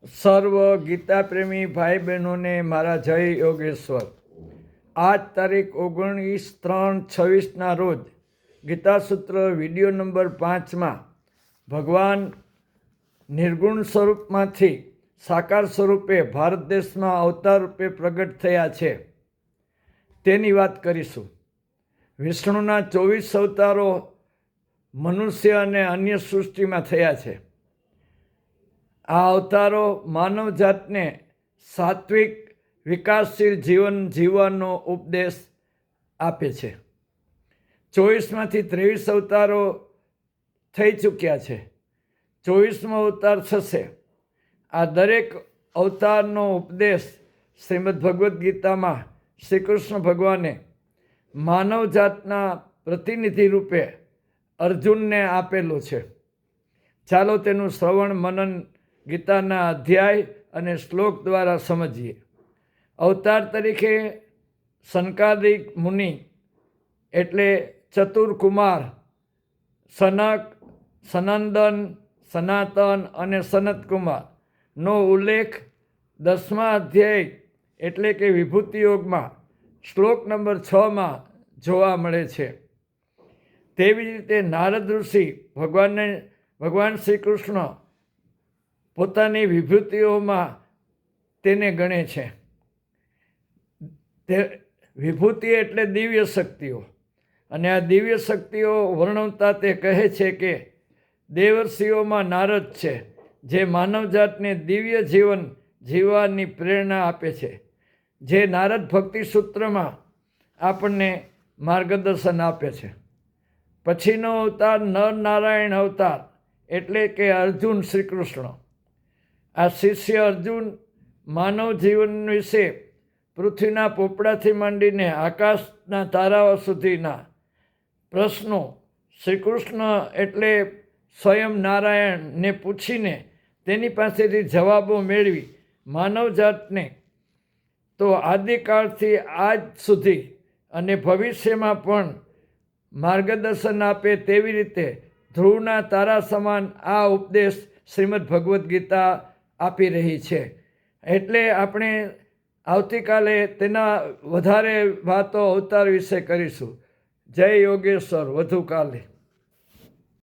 સર્વ ગીતા પ્રેમી ભાઈ બહેનોને મારા જય યોગેશ્વર. આજ તારીખ 19/3/26ના રોજ ગીતાસૂત્ર વિડીયો નંબર 5માં ભગવાન નિર્ગુણ સ્વરૂપમાંથી સાકાર સ્વરૂપે ભારત દેશમાં અવતાર રૂપે પ્રગટ થયા છે તેની વાત કરીશું. વિષ્ણુના 24 અવતારો મનુષ્ય અને અન્ય સૃષ્ટિમાં થયા છે. આ અવતારો માનવજાતને સાત્વિક વિકાસશીલ જીવન જીવવાનો ઉપદેશ આપે છે. 24માંથી 23 અવતારો થઈ ચૂક્યા છે. 24મો અવતાર થશે. આ દરેક અવતારનો ઉપદેશ શ્રીમદ ભગવદ્ ગીતામાં શ્રી કૃષ્ણ ભગવાને માનવજાતના પ્રતિનિધિ રૂપે અર્જુનને આપેલો છે. ચાલો તેનું શ્રવણ મનન ગીતાના અધ્યાય અને શ્લોક દ્વારા સમજીએ. અવતાર તરીકે સનકાદિક મુનિ એટલે ચતુર્કુમાર સનક, સનંદન, સનાતન અને સનતકુમારનો ઉલ્લેખ 10મા અધ્યાય એટલે કે વિભૂતિ યોગમાં શ્લોક નંબર 6માં જોવા મળે છે. તેવી રીતે નારદ ઋષિ ભગવાન શ્રી કૃષ્ણ પોતાની વિભૂતિઓમાં તેને ગણે છે. તે વિભૂતિ એટલે દિવ્ય શક્તિઓ, અને આ દિવ્ય શક્તિઓ વર્ણવતા તે કહે છે કે દેવર્ષિઓમાં નારદ છે, જે માનવજાતને દિવ્ય જીવન જીવવાની પ્રેરણા આપે છે. જે નારદ ભક્તિ સૂત્રમાં આપણને માર્ગદર્શન આપે છે. પછીનો અવતાર નર નારાયણ અવતાર એટલે કે અર્જુન શ્રી કૃષ્ણ. આ શિષ્ય અર્જુન માનવ જીવન વિશે પૃથ્વીના પોપડાથી માંડીને આકાશના તારાઓ સુધીના પ્રશ્નો શ્રી કૃષ્ણ એટલે સ્વયં નારાયણને પૂછીને તેની પાસેથી જવાબો મેળવી માનવજાતને તો આદિકાળથી આજ સુધી અને ભવિષ્યમાં પણ માર્ગદર્શન આપે તેવી રીતે ધ્રુવના તારા સમાન આ ઉપદેશ શ્રીમદ ભગવદ્ ગીતા આપી રહી છે. એટલે આપણે આવતીકાલે તેના વધારે વાતો અવતાર વિશે કરીશું. જય યોગેશ્વર. વધુ કાલે.